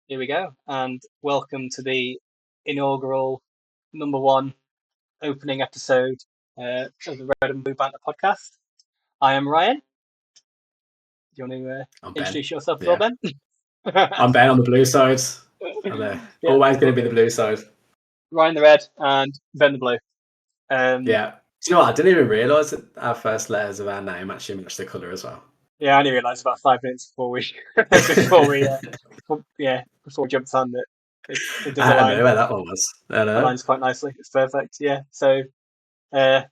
Here we go, and welcome to the inaugural number one opening episode of the Red and Blue Banter podcast. I am Ryan. Do you want to I'm Ben. introduce yourself as well, Yeah, Ben? I'm Ben on the blue side. I'm Yeah, always going to be the blue side. Ryan the red and Ben the blue. Yeah. Do you know what? I didn't even realise that our first letters of our name actually match the colour as well. Yeah, I only realised about 5 minutes before we before we before we jumped on that it does I don't align. know where that one was. I don't know. Aligns quite nicely. It's perfect. Yeah. So the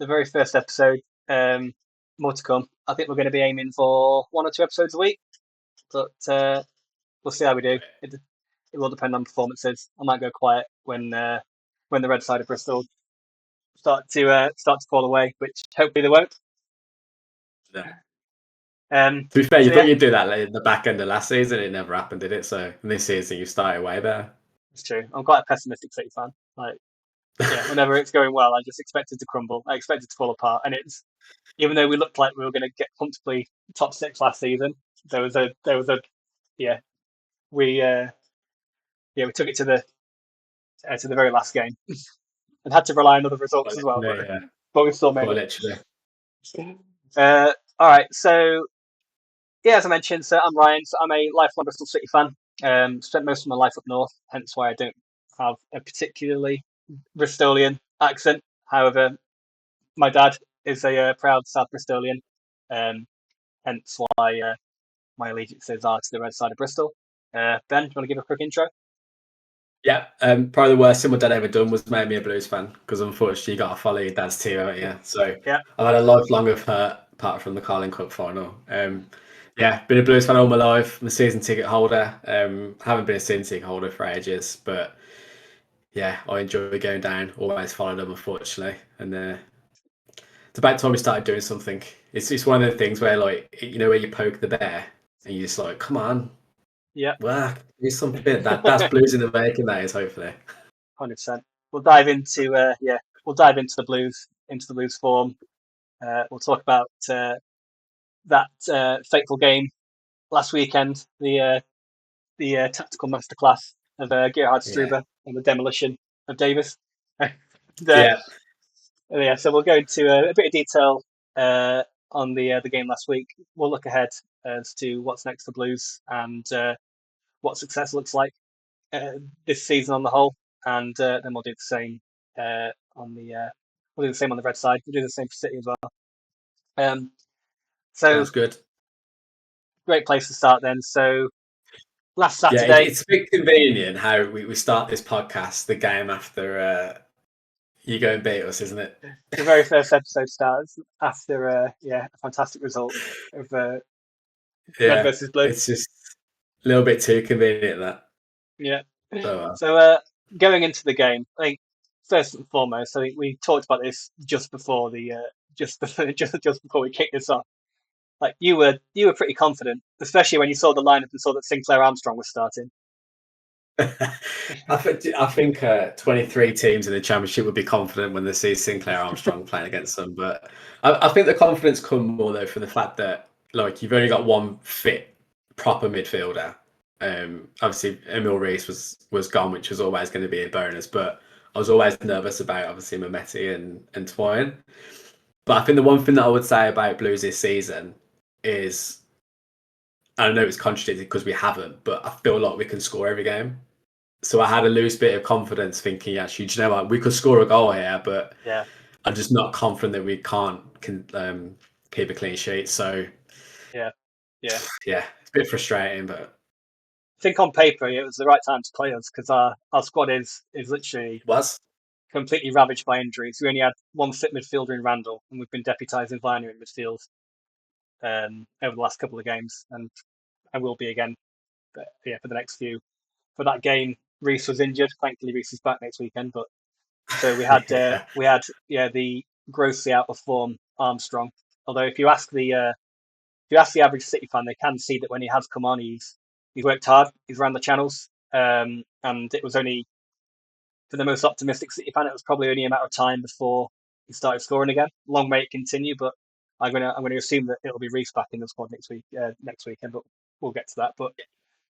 very first episode. More to come. I think we're going to be aiming for 1 or 2 episodes a week, but we'll see how we do. It will depend on performances. I might go quiet when the red side of Bristol start to fall away, which hopefully they won't. Yeah. Um, To be fair, you so thought yeah, you'd do that in the back end of last season. It never happened, did it? So in this season, you started way better. it's true. I'm quite a pessimistic City fan. Like, yeah, whenever it's going well, I just expect it to crumble. I expect it to fall apart, and it's even though we looked like we were going to get comfortably top six last season, there was a yeah we we took it to the very last game and had to rely on other results as well. Yeah, yeah. But we still made Quite it. literally. All right, so yeah, as I mentioned, so I'm Ryan. So I'm a lifelong Bristol City fan. Spent most of my life up north, hence why I don't have a particularly Bristolian accent. However, my dad is a proud South Bristolian, um, hence why my allegiances are to the red side of Bristol. Ben, do you want to give a quick intro? Yeah, probably the worst thing my dad ever done was made me a Blues fan because unfortunately you got to follow your dad's team, haven't you? So Yeah, I've had a lifelong of hurt apart from the Carling Cup final. Yeah, been a Blues fan all my life. I'm a season ticket holder. Haven't been a season ticket holder for ages, but yeah, I enjoy going down. Always follow them, unfortunately, and it's about time we started doing something. It's one of the things where where you poke the bear and you just like, come on, yeah, work, do something. That's Blues in the making. That is hopefully. 100%. We'll dive into we'll dive into the Blues form. We'll talk about that fateful game last weekend, the tactical masterclass of Gerhard Yeah, Struber and the demolition of Davis. yeah. Yeah, so we'll go into a bit of detail on the game last week. We'll look ahead as to what's next for Blues and what success looks like this season on the whole, and then we'll do the same on the we'll do the same on the red side. We'll do the same for City as well. So Sounds good. great place to start then. So last Yeah, Saturday, it's a bit convenient how we start this podcast the game after you go and beat us, isn't it? the very first episode starts after a fantastic result of red Yeah, versus blue. it's just a little bit too convenient that. Yeah. Oh, So going into the game, I think first and foremost, I think we talked about this just before the just before we kicked this off. Like you were pretty confident, especially when you saw the lineup and saw that Sinclair Armstrong was starting. I think 23 teams in the championship would be confident when they see Sinclair Armstrong playing against them. But I think the confidence comes more though from the fact that like you've only got one fit proper midfielder. Obviously Emil Rees was gone, which was always going to be a bonus. But I was always nervous about obviously Mehmeti and Twine. But I think the one thing that I would say about Blues this season is I know it's contradicted because we haven't, but I feel like we can score every game. So I had a loose bit of confidence thinking, actually, do you know what? We could score a goal here, but Yeah, I'm just not confident that we can keep a clean sheet. So yeah, yeah. yeah, it's a bit frustrating, but I think on paper it was the right time to play us because our squad is literally it was. completely ravaged by injuries. We only had one fit midfielder in Randall, and we've been deputising Viner in midfield over the last couple of games, and I will be again. But, yeah, for the next few. For that game, Reese was injured. Thankfully, Reese is back next weekend. But so Yeah, the grossly out of form Armstrong. Although if you ask the average City fan, they can see that when he has come on, he's worked hard. He's ran the channels, and it was only for the most optimistic City fan, it was probably only a matter of time before he started scoring again. Long may it continue, but I'm gonna assume that it'll be Reese back in the squad next weekend. But we'll get to that. But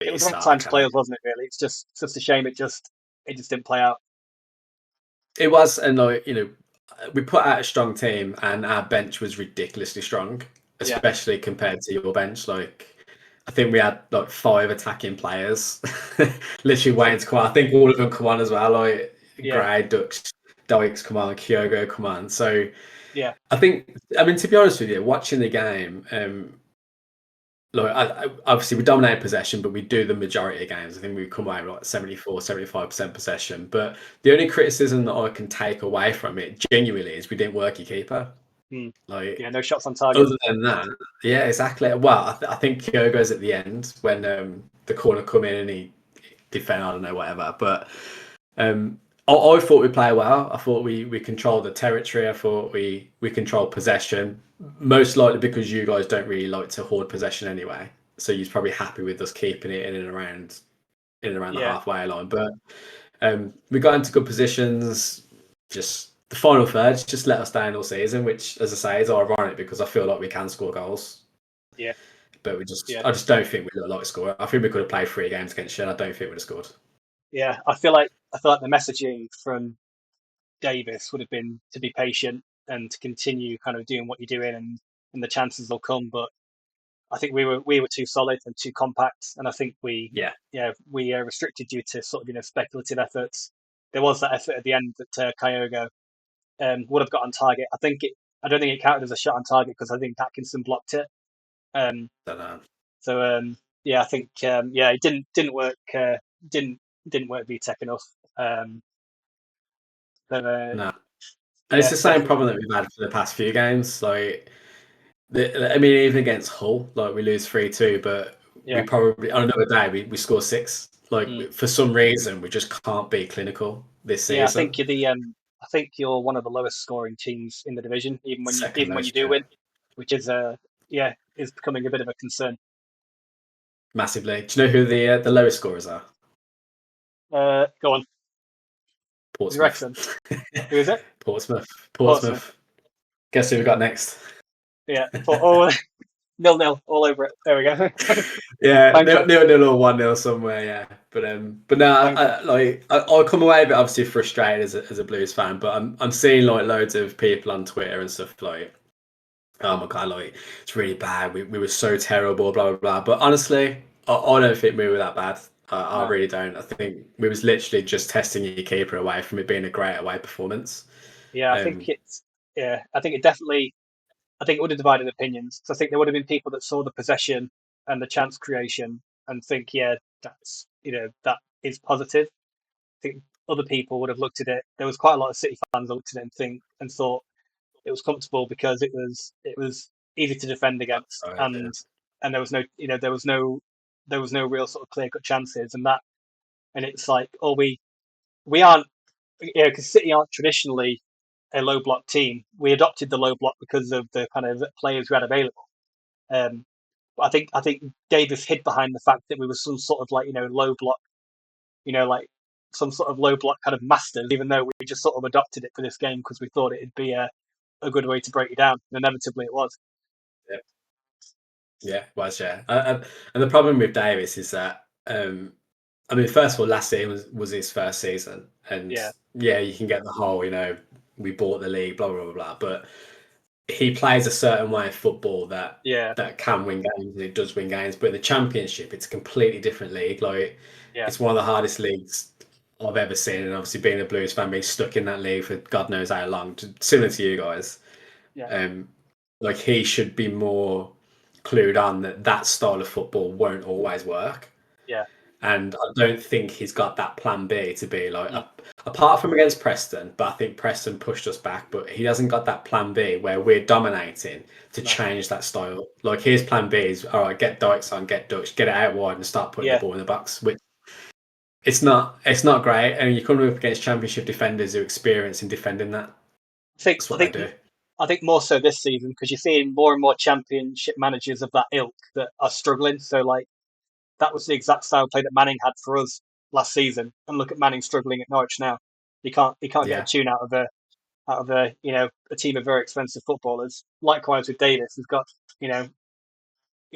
it was He the right time started, to can play he? us, wasn't it? Really, it's just a shame it just didn't play out. It was, and like, we put out a strong team, and our bench was ridiculously strong, Yeah, especially compared to your bench. Like, I think we had like 5 attacking players, literally I waiting think to come on. I think all of them come on as well. Like yeah, Gray, Dux, Dykes come on, Kyogo come on. So yeah, I think, I mean, to be honest with you, watching the game, like obviously we dominate possession, but we do the majority of games. I think we come away with like 74, 75% possession. But the only criticism that I can take away from it genuinely is we didn't work your keeper. mm, Like, yeah. No shots on target. other than that, yeah, exactly. Well, I think Kyogo's at the end when the corner come in and he defend, I don't know, whatever. But I thought we played well. I thought we controlled the territory. I thought we controlled possession. Most likely because you guys don't really like to hoard possession anyway. So you're probably happy with us keeping it in and around the Yeah, halfway line. But we got into good positions. Just the final third just let us down all season, which, as I say, is ironic because I feel like we can score goals, yeah, but yeah, I just don't think we look like scoring. I think we could have played 3 games against Shen. I don't think we'd have scored. yeah. I feel like the messaging from Davis would have been to be patient and to continue kind of doing what you're doing, and the chances will come. But I think we were too solid and too compact, and I think Yeah, we restricted you to sort of speculative efforts. There was that effort at the end that Kyogo would have got on target. I don't think it counted as a shot on target because I think Atkinson blocked it. Um, don't know. so yeah, I think it didn't work. Didn't didn't work VTech enough. Um, but No, and it's yeah, the same definitely. problem that we've had for the past few games. Like, I mean, even against Hull, like we lose 3-2, but we Yeah, probably on another day we score 6. mm. Like, for some reason, we just can't be clinical this Yeah. season. I think you're one of the lowest scoring teams in the division, Second even when you most, do yeah, win, which is becoming a bit of a concern. massively. Do you know who the lowest scorers are? Go on, Portsmouth. Wrexham. Who is it? Portsmouth. Portsmouth. Portsmouth. Guess who we got next? Yeah. Oh, 0-0 all over it. There we go. Yeah, Thank you. 0-0 or 1-0 somewhere, yeah. But no, Thank you. I come away a bit obviously frustrated as a Blues fan, but I'm seeing like loads of people on Twitter and stuff like, oh my god, like it's really bad. We were so terrible, blah blah blah. But honestly, I don't think we were that bad. I No. really don't. I think we was literally just testing your keeper away from it being a great away performance. Yeah, I think Um, it's yeah. I think it definitely. I think it would have divided opinions. So I think there would have been people that saw the possession and the chance creation and think, yeah, that is positive. I think other people would have looked at it. There was quite a lot of City fans that looked at it and thought it was comfortable because it was easy to defend against, sorry, and there was no there was no real sort of clear cut chances, and it's like, oh, we aren't, because City aren't traditionally a low block team. We adopted the low block because of the kind of players we had available. Um, but I think Davis hid behind the fact that we were some sort of like low block, like some sort of low block kind of masters, even though we just sort of adopted it for this game because we thought it'd be a good way to break you down. And inevitably, it was. yeah. Yeah, was, yeah. And the problem with Davis is that, I mean, first of all, last year was his first season, and Yeah, yeah, you can get the whole, we bought the league, blah blah blah blah. But he plays a certain way of football that yeah, can win games, and it does win games. But in the Championship, it's a completely different league. Like, yeah, it's one of the hardest leagues I've ever seen, and obviously being a Blues fan, being stuck in that league for God knows how long, similar to you guys. yeah, Um, like, he should be more clued on that style of football won't always work. yeah, And I don't think he's got that plan B to be like, mm, apart from against Preston, but I think Preston pushed us back, but he hasn't got that plan B where we're dominating to no, change that style. Like, his plan B is, all right, get Dykes on, get Dutch, get it out wide and start putting the yeah. ball in the box, which it's not great. And you come up against Championship defenders who are experienced in defending that. I think That's I what they think do. I think more so this season because you're seeing more and more Championship managers of that ilk that are struggling. So like that was the exact style of play that Manning had for us last season. And look at Manning struggling at Norwich now. He can't get a Yeah. tune out of a team of very expensive footballers. Likewise with Davis, he's got you know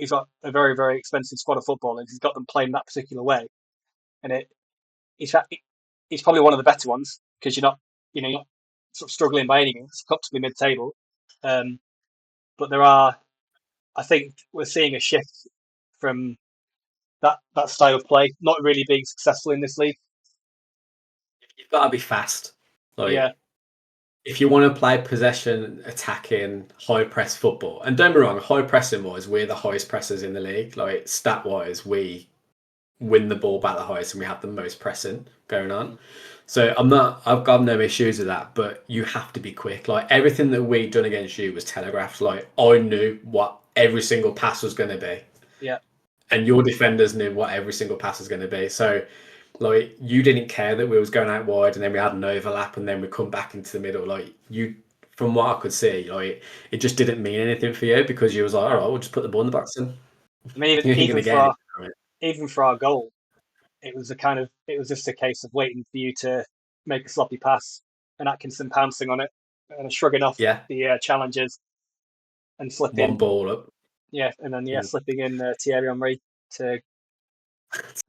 he's got a very, very expensive squad of footballers. He's got them playing that particular way, and he's he's probably one of the better ones because you're not sort of struggling by any means, comfortably mid-table. But there are, I think, we're seeing a shift from that style of play not really being successful in this league. You've got to be fast. Yeah, Like, if you want to play possession, attacking, high press football, and don't be wrong, high pressing wise, we're the highest pressers in the league. Like stat wise, we win the ball back the highest, and we have the most pressing going on. So I've got no issues with that. But you have to be quick. Like everything that we done against you was telegraphed. Like I knew what every single pass was going to be, yeah. and your defenders knew what every single pass was going to be. So like you didn't care that we was going out wide and then we had an overlap and then we come back into the middle. Like you, from what I could see, like it just didn't mean anything for you because you was like, all right, we'll just put the ball in the box and I mean, you ain't gonna get anything from it. even for our goal, it was just a case of waiting for you to make a sloppy pass and Atkinson pouncing on it and shrugging off Yeah, the challenges and one slipping, ball up. and then Mm. slipping in Thierry Henry to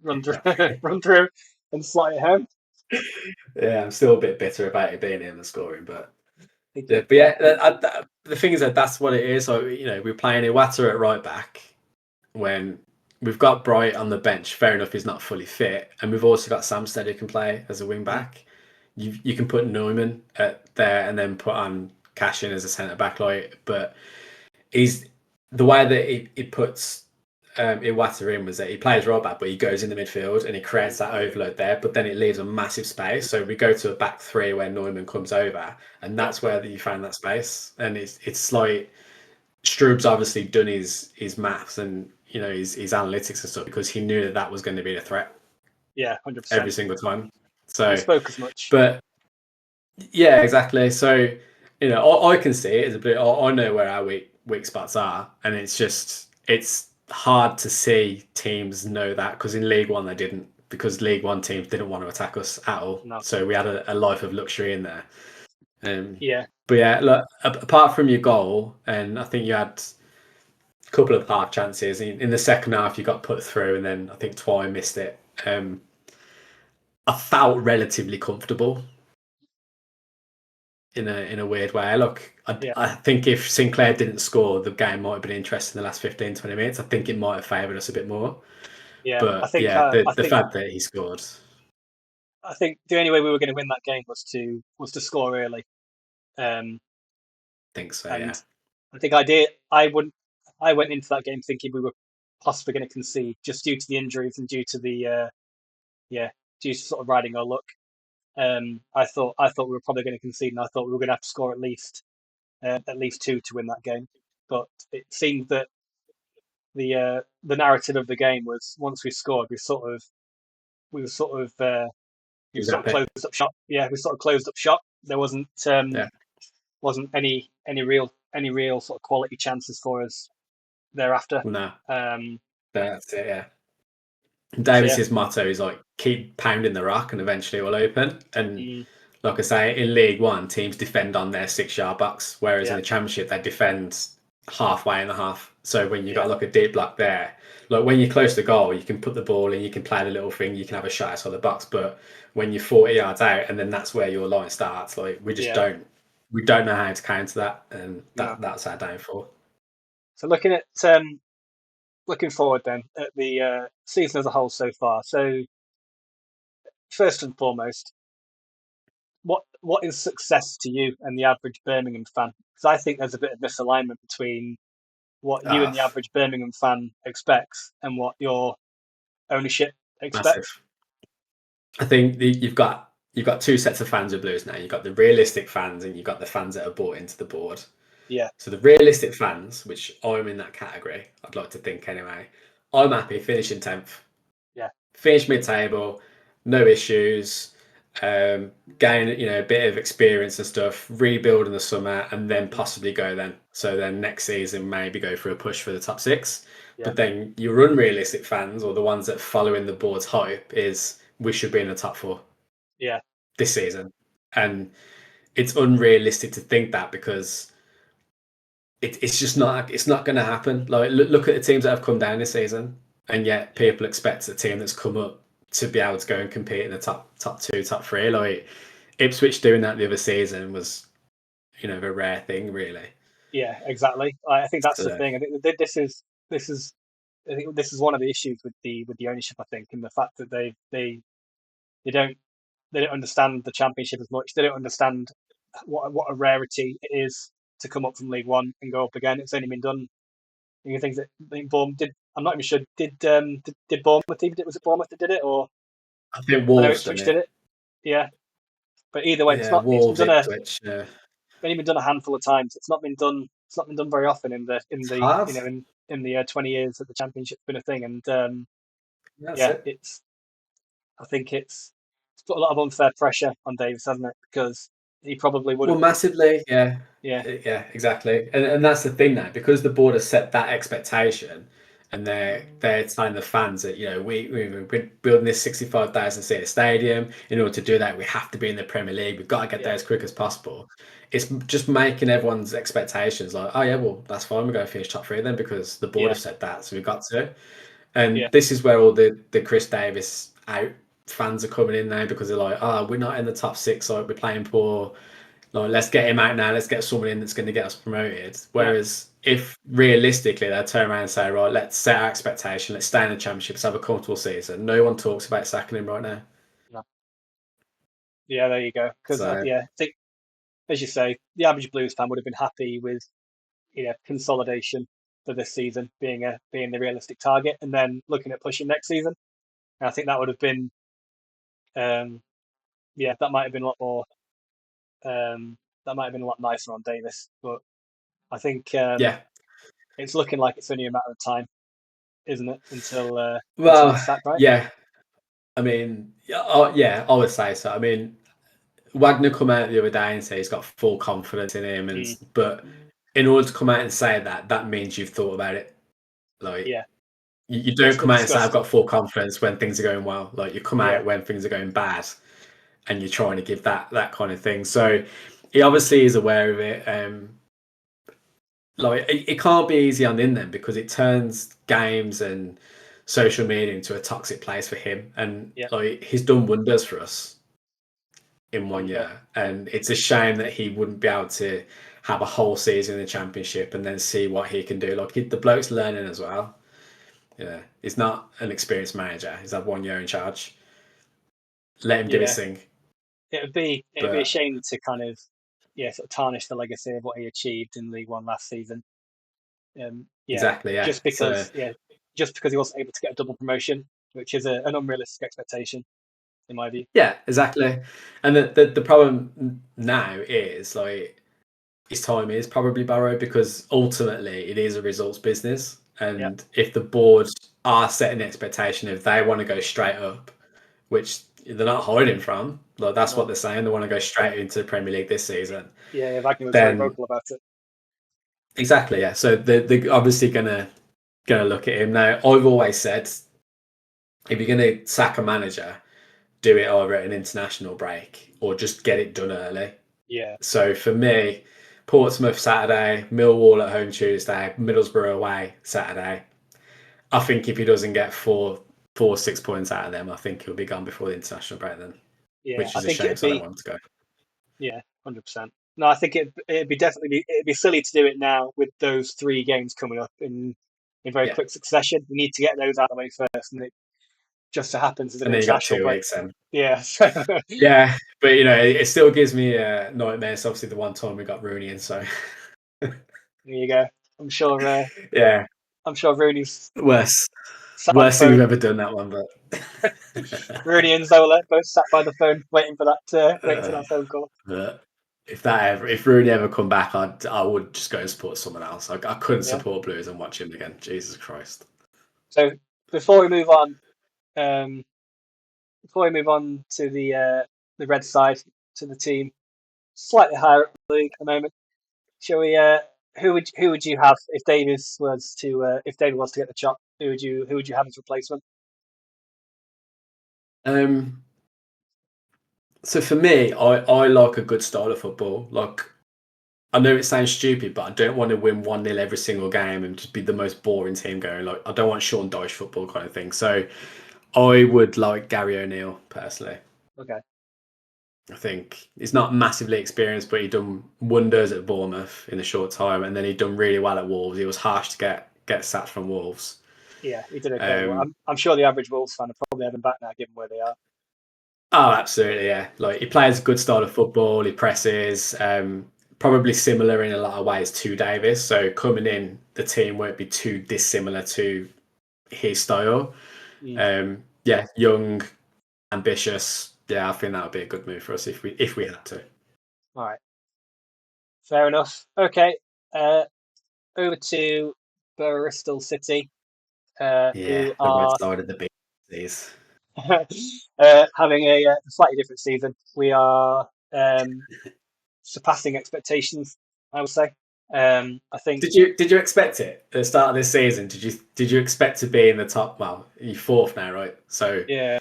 run through, run through and slot it home. Yeah, I'm still a bit bitter about it being in the scoring, but yeah, Thinking, but yeah, the thing is that that's what it is. So we're playing Iwata at right back when we've got Bright on the bench. Fair enough, he's not fully fit, and we've also got Samstead who can play as a wing back. You can put Neumann there and then put on Cash in as a centre back, like. But he's the way that he puts Iwata in was that he plays right back, but he goes in the midfield and he creates that overload there. But then it leaves a massive space. So we go to a back three where Neumann comes over, and that's where you find that space. And it's like Strub's obviously done his maths and his analytics and stuff because he knew that was going to be a threat 100%. every single time. We So, spoke as much. but yeah, exactly. So, I can see it as a bit. I know where our weak spots are, and it's hard to see teams know that because in League One they didn't, because League One teams didn't want to attack us at all. No. So we had a life of luxury in there. Yeah. But yeah, look, apart from your goal, and I think you had a couple of half chances in the second half. You got put through, and then I think Twine missed it. I felt relatively comfortable in a weird way. Look, Yeah. I think if Sinclair didn't score, the game might have been interesting in the last 15, 20 minutes. I think it might have favoured us a bit more. Yeah. But yeah, the fact that he scored, I think the only way we were going to win that game was to score early. Um, I think so, and yeah. I think I did. I went into that game thinking we were possibly going to concede just due to the injuries and due to yeah, due to sort of riding our luck. I thought we were probably going to concede, and I thought we were going to have to score at least two to win that game. But it seemed that the narrative of the game was once we scored, we were sort of we He was sort of happy. closed up shop. Yeah, we sort of closed up shop. There Yeah. wasn't any real sort of quality chances for us thereafter. No, Um, that's it, yeah. so yeah, Davis's motto is like keep pounding the rock and eventually it will open. And mm, like I say, in League One, teams defend on their 6 yard box, whereas in yeah, the Championship they defend halfway and a half. So when you yeah, got like a deep block there, like when you're close to goal, you can put the ball in, you can play the little thing, you can have a shot outside the box. But when you're 40 yards out, and then that's where your line starts, like yeah. we don't know how to counter that, and No. that's our downfall. So looking forward then at the season as a whole so far. So first and foremost, what is success to you and the average Birmingham fan? Because I think there's a bit of misalignment between what you and Ah, the average Birmingham fan expects and what your ownership expects. massive. I think you've got two sets of fans of Blues now. You've got the realistic fans and you've got the fans that are bought into the board. Yeah, So the realistic fans, which I'm in that category, I'd like to think anyway. I'm happy finishing 10th, yeah, finish mid-table, no issues, gain a bit of experience and stuff, rebuild in the summer, and then possibly go then. So then next season maybe go for a push for the top six. yeah, But then your unrealistic fans or the ones that follow in the board's hype is we should be in the top four yeah, this season. And it's unrealistic to think that because it's just not. It's not going to happen. Like look at the teams that have come down this season, and yet Yeah, people expect a team that's come up to be able to go and compete in the top two, top three. Like Ipswich doing that the other season was, a rare thing, really. yeah, exactly. I think that's the So thing. I think this is I think this is one of the issues with the ownership. I think, and the fact that they don't they don't understand the championship as much. They don't understand what a rarity it is to come up from League One and go up again. It's only been done. You think that I think Bournemouth did. I'm not even sure. Did Bournemouth even? Was it Bournemouth that did it, or I think I know Wolves done Ipswich did it. it? Yeah, but either way, it's Yeah, not. It's been Wolves, done Ipswich. Yeah. only been done a handful of times. It's not been done. It's not been done very often It's hard. in the 20 years that the championship's been a thing. And That's yeah, it. it's I think it's put a lot of unfair pressure on Davis, hasn't it? Because he probably would Well, have. massively, yeah, Yeah, yeah, exactly, and that's the thing now because the board has set that expectation, and they're telling the fans that we're building this 65,000 seat stadium. In order to do that, we have to be in the Premier League. We've got to get yeah, there as quick as possible. It's just making everyone's expectations like, oh yeah, well that's fine. We're going to finish top three then because the board yeah, have said that, so we've got to. yeah, And this is where all the Chris Davis out fans are coming in now because they're like, oh, we're not in the top six, like we're playing poor. Like, let's get him out now. Let's get someone in that's going to get us promoted. yeah. Whereas if realistically they turn around and say, right, let's set our expectation, let's stay in the championship, let's have a comfortable season. No one talks about sacking him right now. No. Yeah, there you go. Because So yeah, I think as you say, the average Blues fan would have been happy with consolidation for this season being the realistic target, and then looking at pushing next season. And I think that would have been um, yeah, that might have been a lot more that might have been a lot nicer on Davis. But I think yeah, it's looking like it's only a matter of time, isn't it, until well, he's sacked, right? yeah. I mean, yeah, I would say so. I mean, Wagner come out the other day and say he's got full confidence in him, and Mm, but in order to come out and say that, that means you've thought about it. Like yeah, you it's don't been come out and say I've discussed. got full confidence when things are going well. Like you come Yeah, out when things are going bad, and you're trying to give that kind of thing. So he obviously is aware of it. Like it can't be easy on in them because it turns games and social media into a toxic place for him. And yeah, like he's done wonders for us in one you bet. year, and it's a shame that he wouldn't be able to have a whole season in the championship and then see what he can do. Like the bloke's learning as well. Yeah, he's not an experienced manager. He's had 1 year in charge. Let him do his Yeah, thing. it'd be a But shame to kind of sort of tarnish the legacy of what he achieved in League One last season. Yeah, exactly, yeah. So just because he wasn't able to get a double promotion, which is an unrealistic expectation in my view. yeah, exactly. And the problem now is like his time is probably borrowed because ultimately it is a results business. Yeah, And if the board are setting the expectation if they want to go straight up, which they're not hiding from, like that's what no, they're saying, they want to go straight into the Premier League this season, yeah, Wagner was very then vocal about it. exactly, yeah. So they're obviously gonna look at him. Now, I've always said if you're gonna sack a manager, do it either at an international break or just get it done early. Yeah, So for me, Portsmouth Saturday, Millwall at home Tuesday, Middlesbrough away Saturday. I think if he doesn't get 6 points out of them, I think he'll be gone before the international break then, yeah, which I is a think shame it'd because I don't be want him to go. yeah, 100%. No, I think it'd be it'd be silly to do it now with those three games coming up in very Yeah, quick succession. We need to get those out of the way first, and it just so happens there's an and then you got international 2 weeks break. then. Yeah, so Yeah, but it still gives me nightmares. Obviously, the one time we got Rooney in, so there you go. I'm sure. yeah, I'm sure Rooney's worst sat by the worst thing we've phone. ever done that one, but Rooney and Zola both sat by the phone, waiting for uh, that phone call. but if Rooney ever come back, I would just go and support someone else. I couldn't Yeah. support Blues and watch him again. Jesus Christ. So before we move on, um, before we move on to the red side to the team slightly higher up the league at the moment, shall we? Who would you have if Davis was to get the chop? Who would you have as replacement? Um, so for me, I like a good style of football. Like I know it sounds stupid, but I don't want to win 1-0 every single game and just be the most boring team going. Like, I don't want Sean Dyche football kind of thing. So I would like Gary O'Neill personally. Okay. I think he's not massively experienced, but he done wonders at Bournemouth in a short time, and then he done really well at Wolves. He was harsh to get sacked from Wolves. Yeah, he did okay. Well, Um, I'm sure the average Wolves fan are probably having back now, given where they are. oh, absolutely, yeah. Like he plays a good style of football. He presses. Probably similar in a lot of ways to Davis. So coming in, the team won't be too dissimilar to his style. Mm. Yeah, young, ambitious. Yeah, I think that would be a good move for us if we had to. All right, fair enough. Okay, over to Bristol City, Yeah, who the red are side of the bees. having a slightly different season. We are surpassing expectations, I would say. I think, Did you expect it at the start of this season? Did you expect to be in the top? Well, you're fourth now, right? So yeah,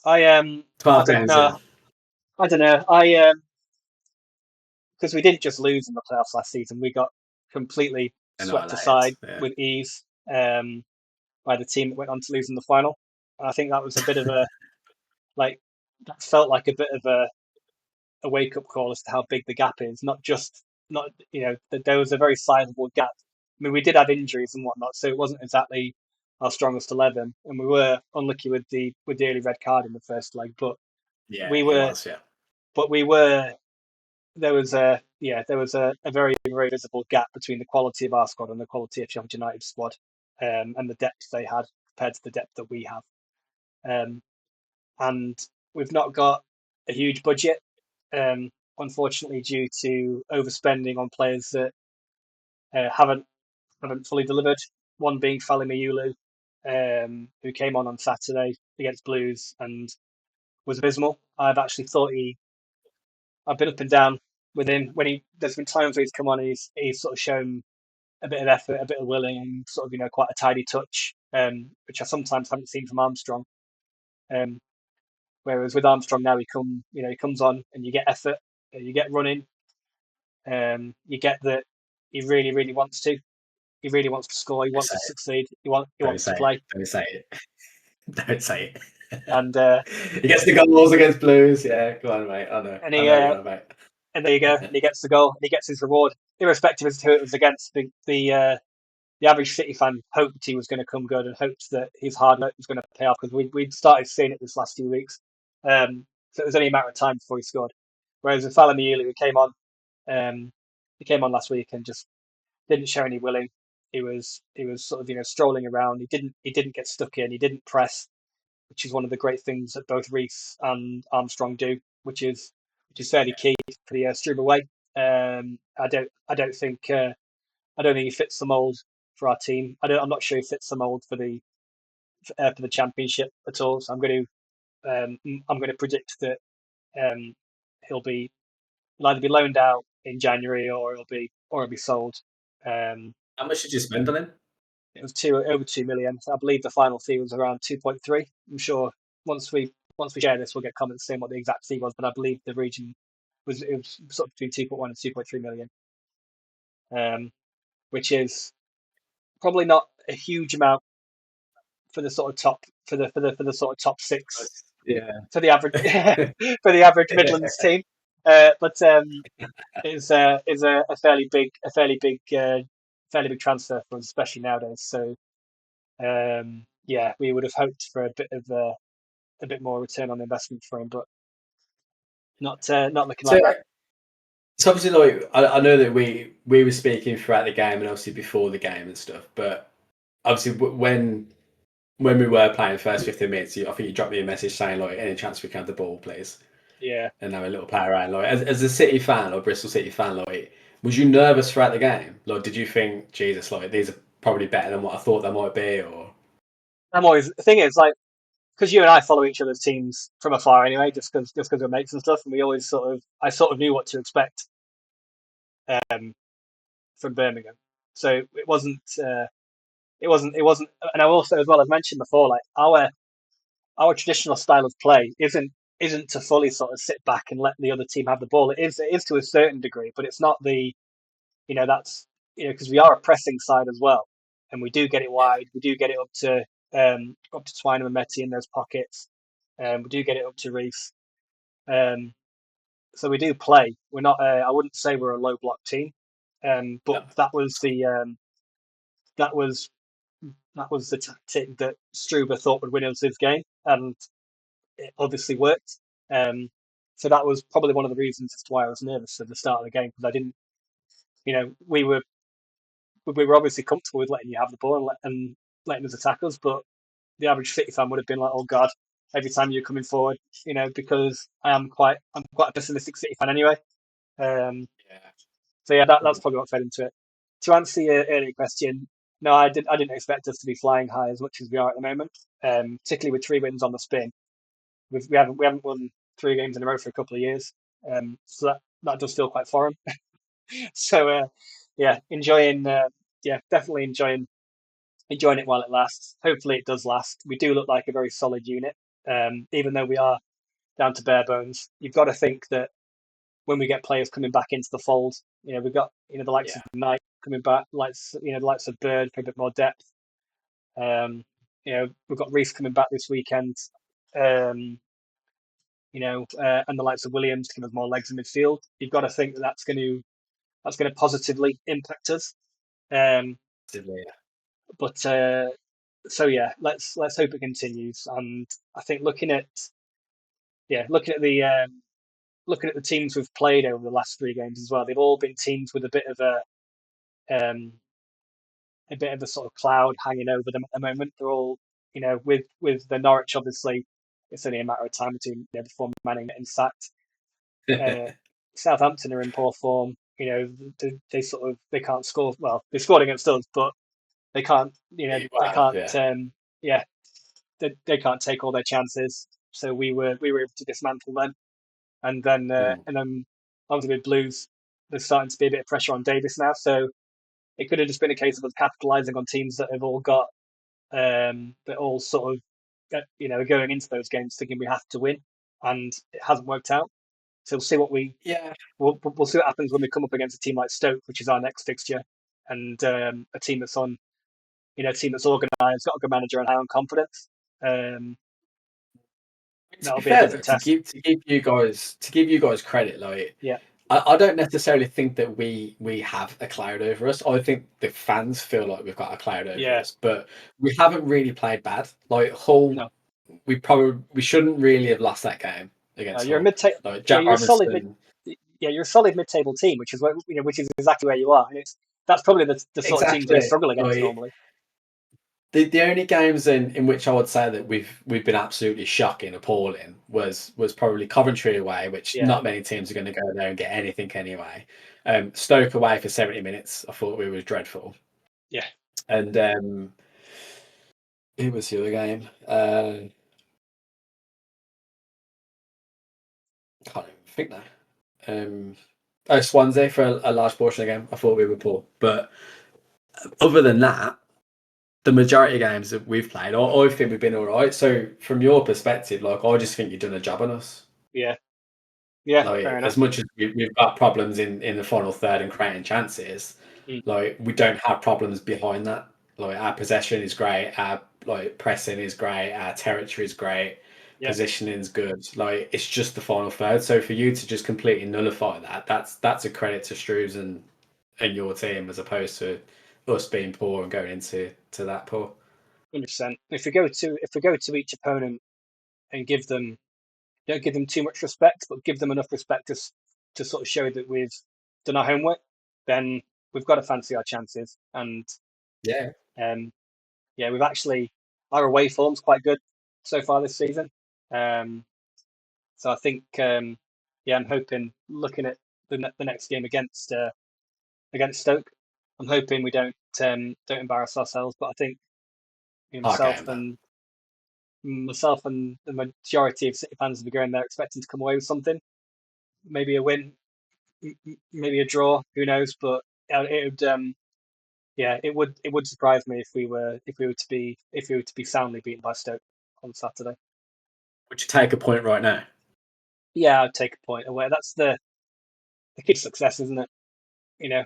I 12 don't games know. in, I don't know. Because we didn't just lose in the playoffs last season, we got completely swept annihilated. aside Yeah, with ease by the team that went on to lose in the final. And I think that was a bit of a like that felt like a bit of a wake up call as to how big the gap is. Not that there was a very sizable gap. I mean, we did have injuries and whatnot, so it wasn't exactly our strongest 11, and we were unlucky with the early red card in the first leg. yeah, We it were, was. Yeah, but we were. There was a very very visible gap between the quality of our squad and the quality of Sheffield United's squad, and the depth they had compared to the depth that we have. Um, and we've not got a huge budget, unfortunately, due to overspending on players that haven't fully delivered. One being Falimayulu, who came on Saturday against Blues and was abysmal. I've been up and down with him when there's been times where he's come on and he's sort of shown a bit of effort, a bit of willing, and sort of quite a tidy touch, which I sometimes haven't seen from Armstrong. Um, Whereas with Armstrong now, he comes on and you get effort, you get running, you get that he really, really wants to. He really wants to score. He don't wants say to it. succeed. He Don't wants to say it. play. Don't say it. Don't say it. And He gets the goals against Blues. Yeah, go on, mate. I know. and I he know what you're on about. and there you go. And he gets the goal. And he gets his reward, irrespective as to who it was against. The average City fan hoped he was going to come good and hoped that his hard work was going to pay off because we'd started seeing it this last few weeks. So it was only a matter of time before he scored. Whereas with Falamuelu, he came on last week and just didn't show any willing. He was sort of strolling around. He didn't get stuck in. He didn't press, which is one of the great things that both Reece and Armstrong do, which is fairly key for the Struber way. I don't think he fits the mold for our team. I'm not sure he fits the mold for the championship at all. So I'm going to predict that um, he'll be he'll either be loaned out in January or he'll be sold. Um, How much did you spend on him? it was over 2 million. I believe the final fee was around 2.3. I'm sure once we share this, we'll get comments saying what the exact fee was, but I believe the region it was sort of between 2.1 and 2.3 million, which is probably not a huge amount for the sort of top for the sort of top six Yeah. for the average for the average Midlands team. But is a fairly big transfer for us, especially nowadays. So yeah, we would have hoped for a bit more return on investment for him, but not looking So, like that. so obviously, like I know that we were speaking throughout the game and obviously before the game and stuff, but obviously when we were playing the first 15 minutes, I think you dropped me a message saying like, any chance we can have the ball, please, Yeah, and have a little play around. Like, as a City fan or Bristol City fan, like, was you nervous throughout the game? Like, did you think, Jesus, like these are probably better than what I thought they might be, or the thing is like because you and I follow each other's teams from afar anyway, just because we're mates and stuff, and we always I sort of knew what to expect um, from Birmingham. So it wasn't, and I also, as well as mentioned before, like our traditional style of play isn't isn't to fully sort of sit back and let the other team have the ball. It is to a certain degree, but it's not the that's because we are a pressing side as well, and we do get it Yeah. wide. We do get it up to Twine and Mehmeti in those pockets. We do get it up to Reese. Um, so we do play. We're not. I wouldn't say we're a low block team, but No. that was that was the tactic that Struber thought would win us this game, and it obviously worked. Um, so that was probably one of the reasons as to why I was nervous at the start of the game because I didn't. We were obviously comfortable with letting you have the ball and letting us attack us, but the average City fan would have been like, "Oh God!" every time you're coming forward, because I'm quite a pessimistic City fan anyway. Um, Yeah. so yeah, that's probably what fed into it. To answer your earlier question, no, I didn't expect us to be flying high as much as we are at the moment. Particularly with 3 wins on the spin, we haven't won 3 games in a row for a couple of years. So that does feel quite foreign. So yeah, definitely enjoying it while it lasts. Hopefully, it does last. We do look like a very solid unit, even though we are down to bare bones. You've got to think that when we get players coming back into the fold, we've got the likes Yeah. of Knight coming back, the likes of Bird for a bit more depth. We've got Reese coming back this weekend. And the likes of Williams to give us more legs in midfield. You've got to think that that's going to positively impact us. Um, Yeah. but so yeah, let's hope it continues. And I think looking at the teams we've played over the last 3 games as well, they've all been teams with um, a bit of a sort of cloud hanging over them at the moment. They're all with the Norwich obviously. It's only a matter of time between before Manning getting sacked. Uh, Southampton are in poor form. They can't score. Well, they scored against us, but they can't. They Wow. can't. Yeah. Yeah, they can't take all their chances. So we were able to dismantle them, and then Mm. obviously with Blues, there's starting to be a bit of pressure on Davis now. So it could have just been a case of us capitalising on teams that have all got that all sort of going into those games thinking we have to win, and it hasn't worked out. So we'll see Yeah. we'll see what happens when we come up against a team like Stoke, which is our next fixture, and a team that's a team that's organised, got a good manager, and high on confidence. Um, To be that'll be a fair though, different to test. give you guys credit, like Yeah, I don't necessarily think that we have a cloud over us. I think the fans feel like we've got a cloud over yeah, us, but we haven't really played bad. Like Hull, no, we shouldn't really have lost that game against you're a Hull. mid table. Like Yeah, Jack you're a solid mid. Robinson, Yeah, you're a solid mid-table team, which is exactly where you are, and that's probably the sort of teams we exactly. struggle against Like normally. the only games in which I would say that we've been absolutely shocking, appalling was probably Coventry away, which Yeah, not many teams are going to go there and get anything anyway. Stoke away for 70 minutes, I thought we was dreadful. yeah. And who was the other game? I can't even think now. Swansea for a large portion of the game. I thought we were poor, but other than that, the majority of games that we've played, I think we've been all right. So from your perspective, like I just think you've done a job on us. Yeah, yeah, fair Like enough. as much as we've got problems in the final third and creating chances, Mm. like we don't have problems behind that. Like our possession is great, our like pressing is great, our territory is great, Yeah, positioning is good. Like it's just the final third. So for you to just completely nullify that, that's a credit to Struves and your team as opposed to us being poor and going into that poor. 100%. If we go to each opponent and don't give them too much respect, but give them enough respect to sort of show that we've done our homework, then we've got to fancy our chances. And Yeah. um, yeah, we've actually our away form's quite good so far this season. Um, so I think yeah, I'm hoping looking at the next game against Stoke, I'm hoping we don't embarrass ourselves. But I think Hard game that. myself and the majority of City fans will be going there expecting to come away with something. Maybe a win, maybe a draw. Who knows? But it would, it would surprise me if we were to be soundly beaten by Stoke on Saturday. Would you take a point right now? Yeah, I'd take a point away. That's the key to success, isn't it? You know,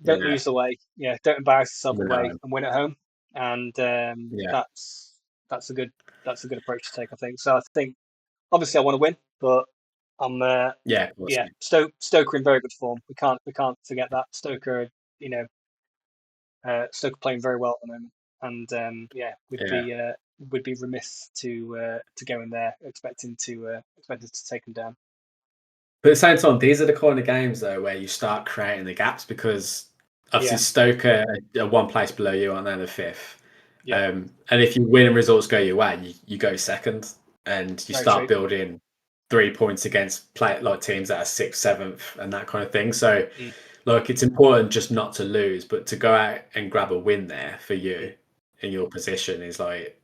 don't Yeah, lose away. Yeah, don't embarrass yourself away no, and win at home. And yeah, that's a good approach to take, I think. So I think obviously I want to win, but I'm yeah, of course. yeah, Stoke are in very good form. We can't forget that. You know, Stoke are playing very well at the moment, and yeah, Yeah. would be remiss to go in there expecting to take them down. But at the same time, these are the kind of games though where you start creating the gaps because obviously Yeah, Stoke are one place below you, aren't they? The fifth. yeah, And if you win and results go your way, you go second, and you very start true. building 3 points against play like teams that are sixth, seventh, and that kind of thing. So, Mm, like, it's important just not to lose, but to go out and grab a win there for mm. you in your position is like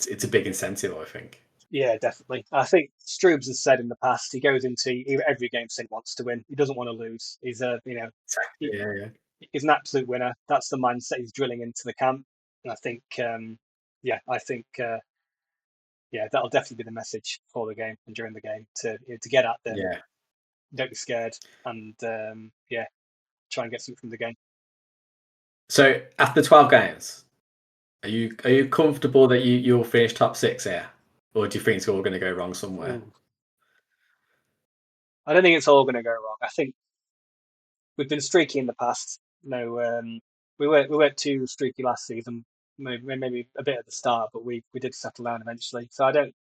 it's a big incentive, I think. Yeah, definitely. I think Stroobs has said in the past he goes into every game saying he wants to win. He doesn't want to lose. He's a Exactly. he, Yeah, yeah, he's an absolute winner. That's the mindset he's drilling into the camp. And I think I think yeah, that'll definitely be the message for the game and during the game to get at them. yeah. Don't be scared, and yeah, try and get something from the game. So after 12 games, are you comfortable that you'll finish top six here, or do you think it's all going to go wrong somewhere? Ooh. I don't think it's all going to go wrong. I think we've been streaky in the past. No, we weren't too streaky last season. Maybe a bit at the start, but we did settle down eventually. So I don't.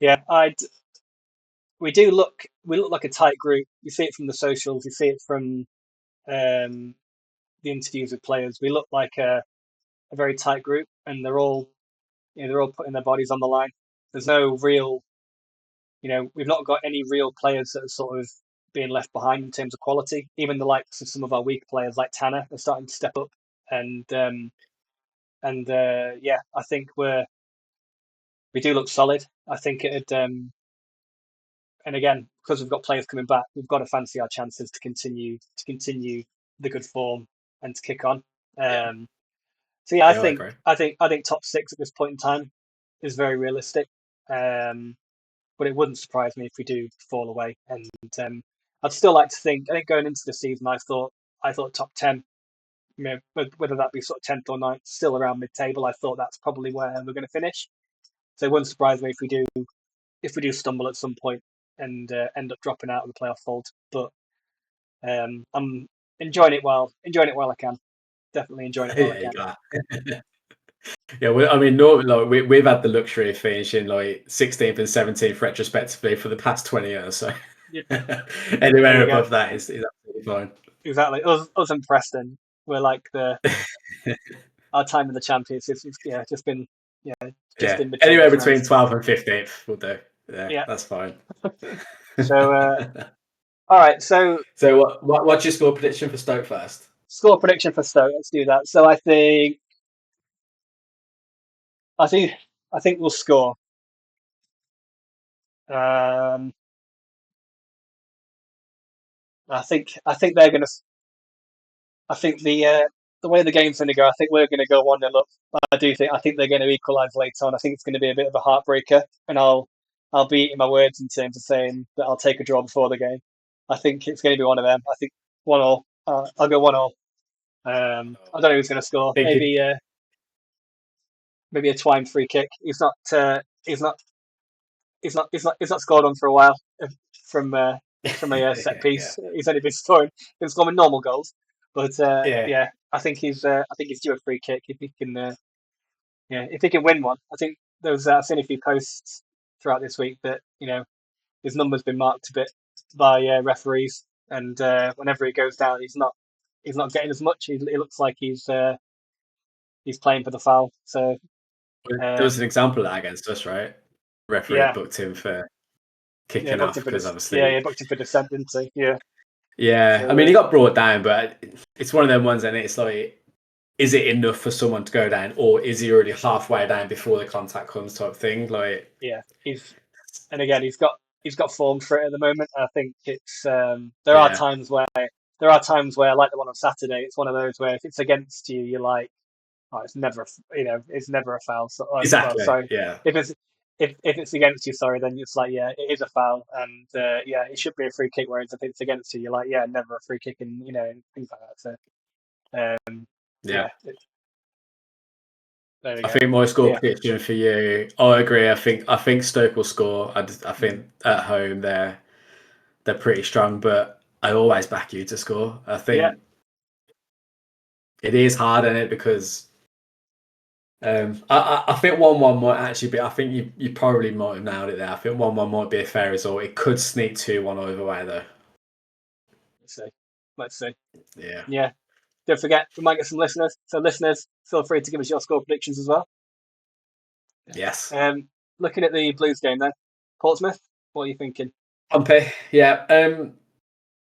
Yeah, I we look like a tight group. You see it from the socials. You see it from um, the interviews with players. We look like a very tight group, and they're all putting their bodies on the line. There's no real, we've not got any real players that are sort of being left behind in terms of quality. Even the likes of some of our weak players like Tanner are starting to step up, and yeah, I think we do look solid. I think it and again, because we've got players coming back, we've got to fancy our chances to continue the good form and to kick on. Yeah, Um, so yeah, yeah, I agree. I think top six at this point in time is very realistic. Um, but it wouldn't surprise me if we do fall away. And I'd still like to think. I think going into the season, I thought top 10, whether that be sort of 10th or ninth, still around mid-table. I thought that's probably where we're going to finish. So it wouldn't surprise me if we do stumble at some point and end up dropping out of the playoff fold. But I'm enjoying it while I can. Definitely enjoying it while I Yeah, you can. got. Yeah, well, I mean, no, like we've had the luxury of finishing like 16th and 17th retrospectively for the past 20 years. So Yeah, there anywhere you go. above that is absolutely fine. Exactly. Us and Preston, we're like our time in the champions. Yeah, just Yeah, in mid-table anywhere for between us. 12th and 15th will do. Yeah, Yeah. that's fine. So all right. So So what's your score prediction for Stoke first? score prediction for Stoke. Let's do that. So I think I think we'll score. Um, I think they're gonna. I think the way the game's going to go, I think we're going to go 1-0 up. I think they're going to equalise later on. I think it's going to be a bit of a heartbreaker, and I'll be eating my words in terms of saying that I'll take a draw before the game. I think it's going to be one of them. I think 1-1. I'll go 1-1. I don't know who's going to score. Think it, Maybe a Twine free kick. He's not scored on for a while from from a set yeah, piece. He's only been scoring normal goals, but yeah. yeah, I think he's due a free kick if he can. If he can win one. I think I've seen a few posts throughout this week that his number's been marked a bit by referees, and whenever he goes down, he's not getting as much. It looks like he's playing for the foul. So There was an um, example of that against us, right? Referee yeah, booked him for yeah, kicking booked off him for because this. Yeah, obviously, yeah, booked him for dissent, didn't he? Yeah. yeah. I So mean, he got brought down, but it's one of them ones, and it's like, is it enough for someone to go down, or is he already halfway down before the contact comes, type thing? Like, yeah, and again he's got form for it at the moment. I think it's yeah, there are times where like the one on Saturday, it's one of those where if it's against you, you're like, oh, it's never it's never a foul. So, well, exactly, sorry, yeah, if it's if it's against you, sorry, then it's like, yeah, it is a foul, and yeah, it should be a free kick. Whereas if it's against you, you're like, yeah, never a free kick, and things like that. So Yeah. yeah, there we I go. think my score Yeah, prediction for you. I agree. I think Stoke will score. I mm, think at home they're pretty strong, but I always back you to score. I yeah, think it is hard in it because I think 1-1 might actually be. I think you probably might have nailed it there. I think 1-1 might be a fair result. It could sneak 2-1 either way though. let's see, let's see. Yeah. Yeah, don't forget we might get some listeners. So listeners, feel free to give us your score predictions as well. Yes. Looking at the Blues game then, Portsmouth. What are you thinking? Pompey. Yeah.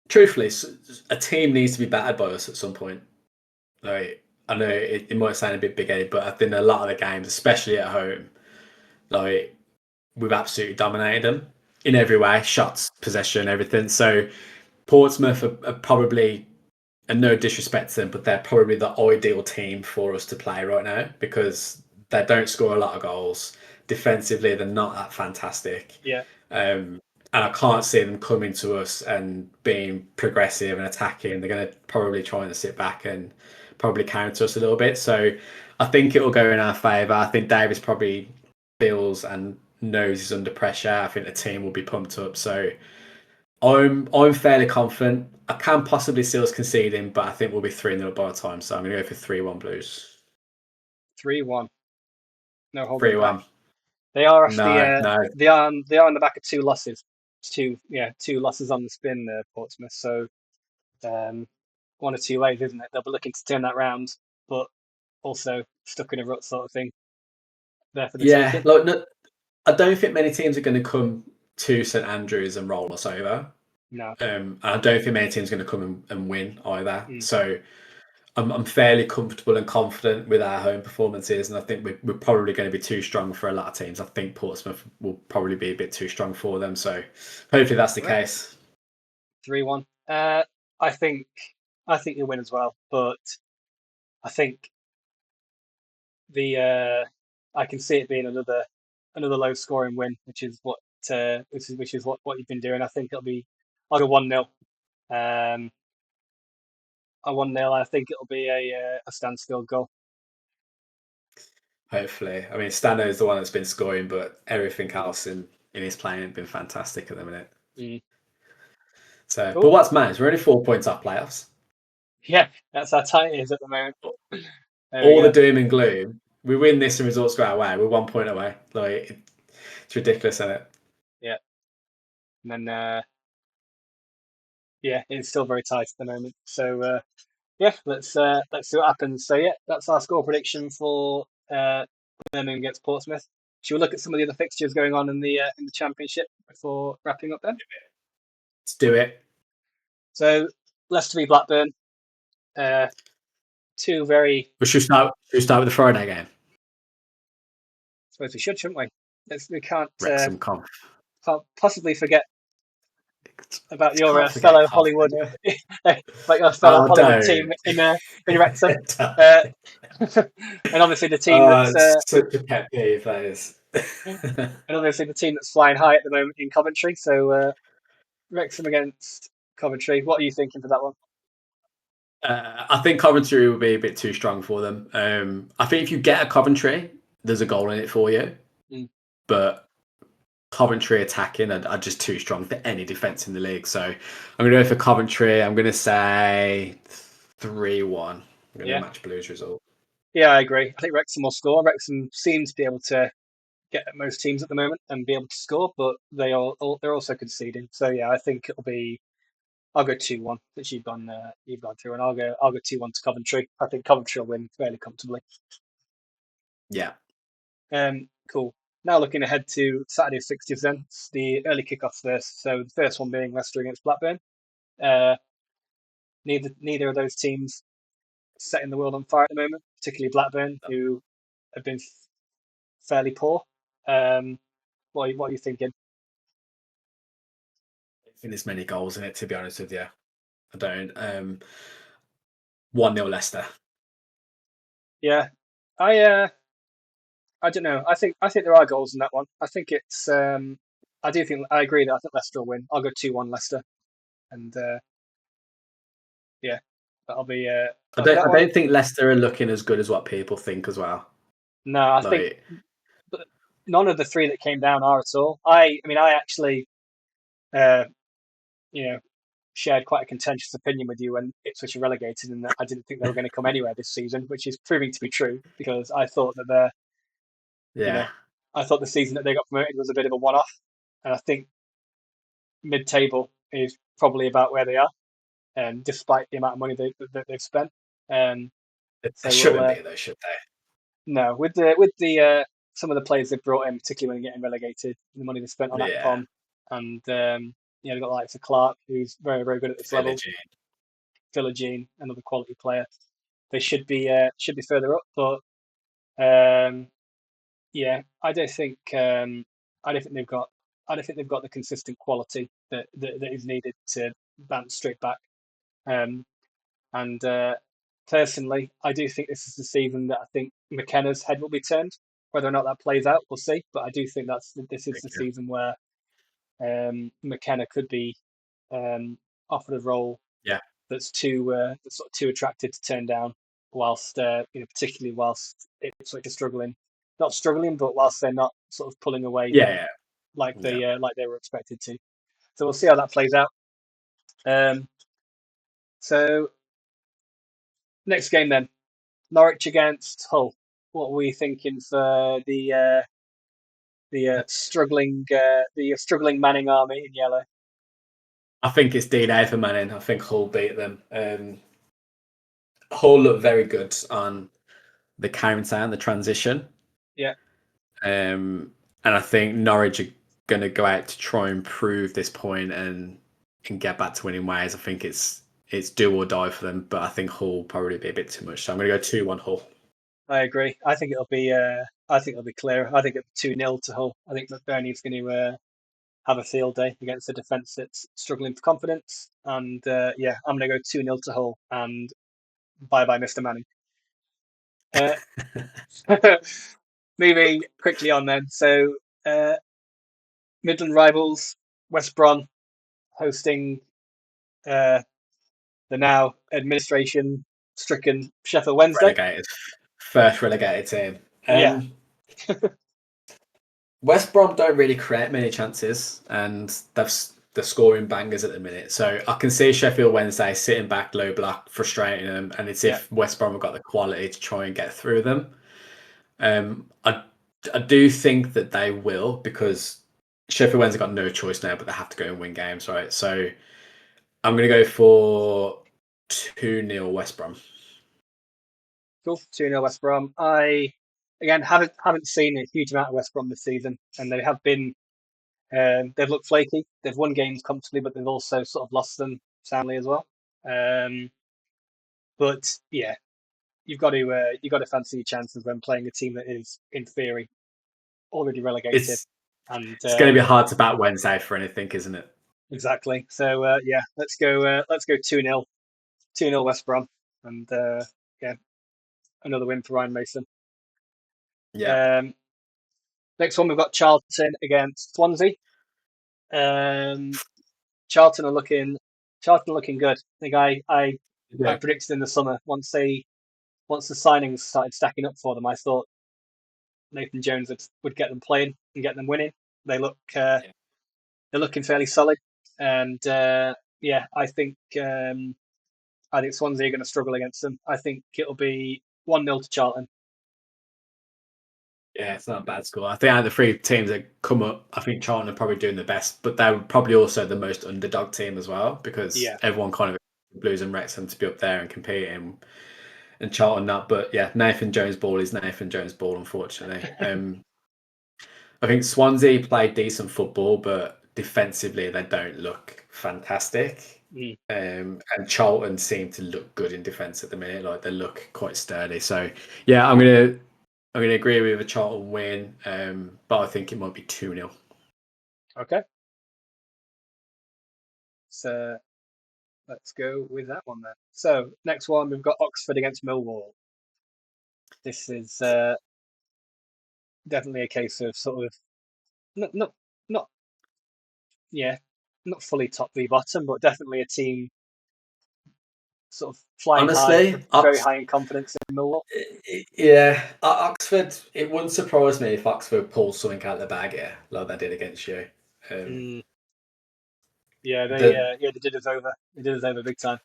Truthfully, a team needs to be battered by us at some point. Like I know it might sound a bit big-headed, but I think a lot of the games, especially at home, like we've absolutely dominated them in every way, shots, possession, everything. So Portsmouth are probably, and no disrespect to them, but they're probably the ideal team for us to play right now because they don't score a lot of goals. Defensively, they're not that fantastic. Yeah, And I can't see them coming to us and being progressive and attacking. They're going to probably try and sit back and probably counter us a little bit. So I think it will go in our favour. I think Davis probably feels and knows he's under pressure. I think the team will be pumped up. So I'm fairly confident. I can possibly see us conceding, but I think we'll be 3-0 by the time. So I'm going to go for 3-1 Blues. 3-1. No holding back. 3-1. They are actually No, no. they are on the back of two losses. Two losses on the spin, Portsmouth. So um, one or two ways, isn't it? They'll be looking to turn that round, but also stuck in a rut sort of thing there for the Yeah, taking. look, no, I don't think many teams are going to come to St Andrews and roll us over. No. And I don't think many teams are going to come and win either. Mm. So I'm fairly comfortable and confident with our home performances, and I think we're probably going to be too strong for a lot of teams. I think Portsmouth will probably be a bit too strong for them. So hopefully that's the Right. case. 3-1. I think you win as well, but I think the I can see it being another low scoring win, which is what you've been doing. I think I'll go 1-0. A 1-0. I think it'll be a standstill goal. Hopefully, I mean Stano is the one that's been scoring, but everything else in his playing has been fantastic at the minute. Mm. So, but Cool. what's mad is we're only 4 points off playoffs. Yeah, that's how tight it is at the moment. There we All the go. doom and gloom. We win this and results go our way. We're 1 point away. Like it's ridiculous, isn't it? Yeah, and then yeah, it's still very tight at the moment. So yeah, let's see what happens. So yeah, that's our score prediction for Birmingham against Portsmouth. Should we look at some of the other fixtures going on in the Championship before wrapping up then? Let's do it. So Leicester v Blackburn, two very. We should start with the Friday game. I suppose we should, shouldn't we? We Wrexham Conf. can't possibly forget about your Can't forget fellow Conf. Hollywood, about your fellow Oh, Hollywood don't. team in Wrexham, uh, and obviously the team It's such a pet peeve, that is. flying high at the moment in Coventry. So Wrexham against Coventry. What are you thinking for that one? I think Coventry will be a bit too strong for them. I think if you get a Coventry, there's a goal in it for you. Mm. But Coventry attacking are just too strong for any defence in the league. So I'm going to go for Coventry. I'm going to say 3-1. I'm going to Yeah, match Blues result. yeah, I agree. I think Wrexham will score. Wrexham seems to be able to get at most teams at the moment and be able to score, but they're also conceding. So yeah, I think it'll be. I'll go 2-1, which you've gone through, and I'll go 2-1 to Coventry. I think Coventry will win fairly comfortably. Yeah. Cool. Now looking ahead to Saturday's fixtures then. It's the early kickoff first. So the first one being Leicester against Blackburn. Uh, neither of those teams setting the world on fire at the moment, particularly Blackburn, who have been fairly poor. What are you thinking? I don't think there's many goals in it, to be honest with you. I don't. 1-0 Leicester. Yeah, I I don't know. I think there are goals in that one. I think it's. I do think I agree that I think Leicester will win. I'll go 2-1 Leicester, and yeah, that'll be I that'll be don't. that I one. don't think Leicester are looking as good as what people think as well. No, I think Like, none of the three that came down are at all. I mean, I actually, uh, you know, shared quite a contentious opinion with you when Ipswich were relegated, and that I didn't think they were going to come anywhere this season, which is proving to be true because I thought that you know, yeah, I thought the season that they got promoted was a bit of a one-off, and I think mid-table is probably about where they are, despite the amount of money that they've spent. Um, they so we'll shouldn't be though, should no with the some of the players they've brought in, particularly when getting relegated, the money they spent on they? Yeah, Akpom, and they've got likes of Clark, who's very very good at this level, Village. Philogene, another quality player. They should be further up, but um, yeah, I don't think they've got I don't think they've got the consistent quality that is needed to bounce straight back. Um, and personally, I do think this is the season that I think McKenna's head will be turned. Whether or not that plays out, we'll see. But I do think this is the Okay. season where McKenna could be offered a role Yeah, that's sort of too attractive to turn down. Whilst particularly whilst Ipswich are struggling, not struggling, but whilst they're not sort of pulling away yeah, yeah. like they were expected to. So we'll see how that plays out. Um, so next game then, Norwich against Hull. What were we thinking for the struggling Manning army in yellow? I think it's D-Day for Manning. I think Hull beat them. Hull look very good on the counter and the transition. Yeah, And I think Norwich are going to go out to try and prove this point and get back to winning ways. I think it's do or die for them, but I think Hull probably be a bit too much. So I'm going to go 2-1 Hull. I agree. I think it'll be clear. I think it'll be 2-0 to Hull. I think McBurney's going to have a field day against a defence that's struggling for confidence. And yeah, I'm going to go 2-0 to Hull and bye bye, Mr. Manning. Uh, moving quickly on then. So, Midland rivals, West Brom hosting uh, the now administration stricken Sheffield Wednesday. Relegated. First relegated team. Yeah, West Brom don't really create many chances, and they're scoring bangers at the minute. So I can see Sheffield Wednesday sitting back, low block, frustrating them, and it's yeah, if West Brom have got the quality to try and get through them. I do think that they will because Sheffield Wednesday got no choice now, but they have to go and win games, right? So I'm going to go for 2-0 West Brom. cool. 2-0 West Brom. I again haven't seen a huge amount of West Brom this season, and they have been they've looked flaky. They've won games comfortably, but they've also sort of lost them soundly as well. Um, but yeah, you've got to fancy your chances when playing a team that is in theory already relegated. It's And it's going to be hard to bat Wednesday for anything, isn't it? exactly. So yeah, let's go 2-0 2-0 West Brom, and yeah, another win for Ryan Mason. Yeah. Um, next one we've got Charlton against Swansea. Um, Charlton are looking Charlton are looking good. I think I Yeah. predicted in the summer once the signings started stacking up for them, I thought Nathan Jones would get them playing and get them winning. They look they're looking fairly solid, and yeah, I think Swansea are going to struggle against them. I think it'll be 1-0 to Charlton. Yeah, it's not a bad score. I think out of the three teams that come up, I think Charlton are probably doing the best, but they're probably also the most underdog team as well because Yeah. everyone kind of Blues and Wrexham to be up there and competing, and Charlton not. But yeah, Nathan Jones ball is Nathan Jones ball, unfortunately. I think Swansea play decent football, but defensively they don't look fantastic. Mm. And Charlton seem to look good in defence at the minute. Like they look quite sturdy. So yeah, I'm gonna agree with a Charlton win, but I think it might be 2-0. Okay. So let's go with that one then. So next one we've got Oxford against Millwall. This is definitely a case of sort of not not yeah, not fully top v bottom, but definitely a team sort of flying high, Honestly, very high in confidence in Millwall. Yeah, Oxford. It wouldn't surprise me if Oxford pulls something out of the bag here, like they did against you. Um, Mm, yeah, the they did us over. They did us over big time.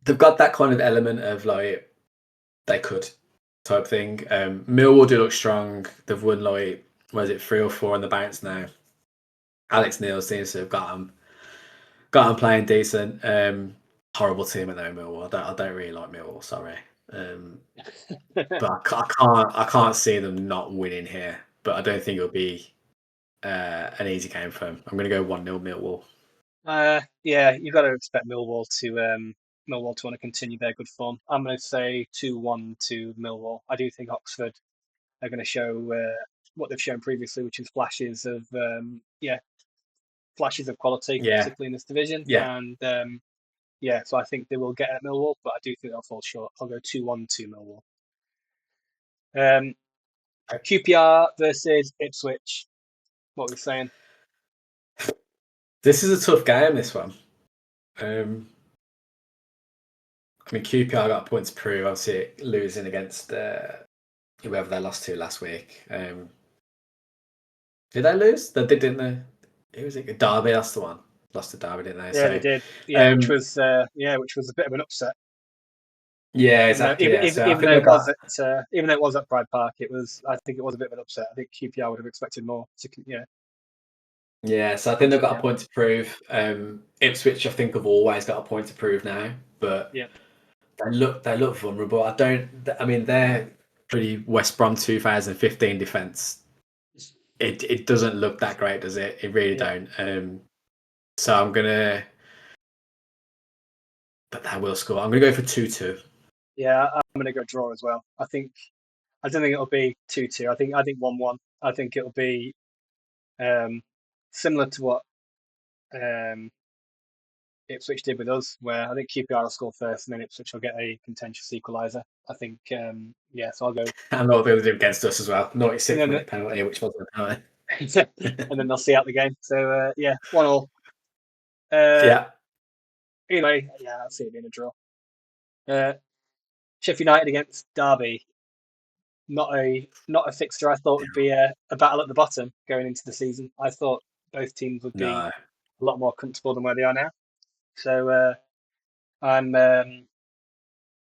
they've got that kind of element of like they could type thing. Millwall do look strong. They've won like was it 3 or 4 on the bounce now. Alex Neil seems to have got him playing decent. Horrible team at the Millwall. I don't really like Millwall. Sorry. Um, but I can't see them not winning here. But I don't think it'll be an easy game for them. I'm going to go 1-0 Millwall. Yeah, you've got to expect Millwall to want to continue their good form. I'm going to say 2-1 to Millwall. I do think Oxford are going to show what they've shown previously, which is flashes of quality, Yeah, particularly in this division. yeah. And yeah, so I think they will get at Millwall, but I do think they'll fall short. I'll go 2-1 to Millwall. QPR versus Ipswich. What are we saying? This is a tough game, this one. I mean, QPR got a point to prove, obviously, losing against whoever they lost to last week. Did they lose? They did, didn't they? Who was it? Derby, that's the one. Lost to Derby, didn't they? Yeah, they So, did. Yeah, um, which was a bit of an upset. yeah, Even though exactly. Yeah. So I even think though they it was got, at even though it was at Pride Park, I think it was a bit of an upset. I think QPR would have expected more. yeah, so I think they've got a Continue. point to prove. Ipswich, I think, have always got a point to prove now, but Yeah, they look vulnerable. I mean, they're pretty West Brom 2015 defense. It doesn't look that great, does it? It really yeah, don't. So I'm gonna, but they will score. I'm gonna go for 2-2. yeah. I'm going to go draw as well. I don't think it'll be 2-2. I think 1-1. I think it'll be um, similar to what um, Ipswich did with us, where I think QPR will score first, and then Ipswich will get a contentious equaliser. I think, yeah. So I'll go, And what they'll do against us as well. and 96 then minute penalty, which wasn't a penalty. and then they'll see out the game. So yeah, 1-1. Uh, Yeah. anyway, yeah, I'll see it being a draw. Uh, Sheffield United against Derby. Not a fixture I thought would be a battle at the bottom going into the season. I thought both teams would be No. a lot more comfortable than where they are now. So I'm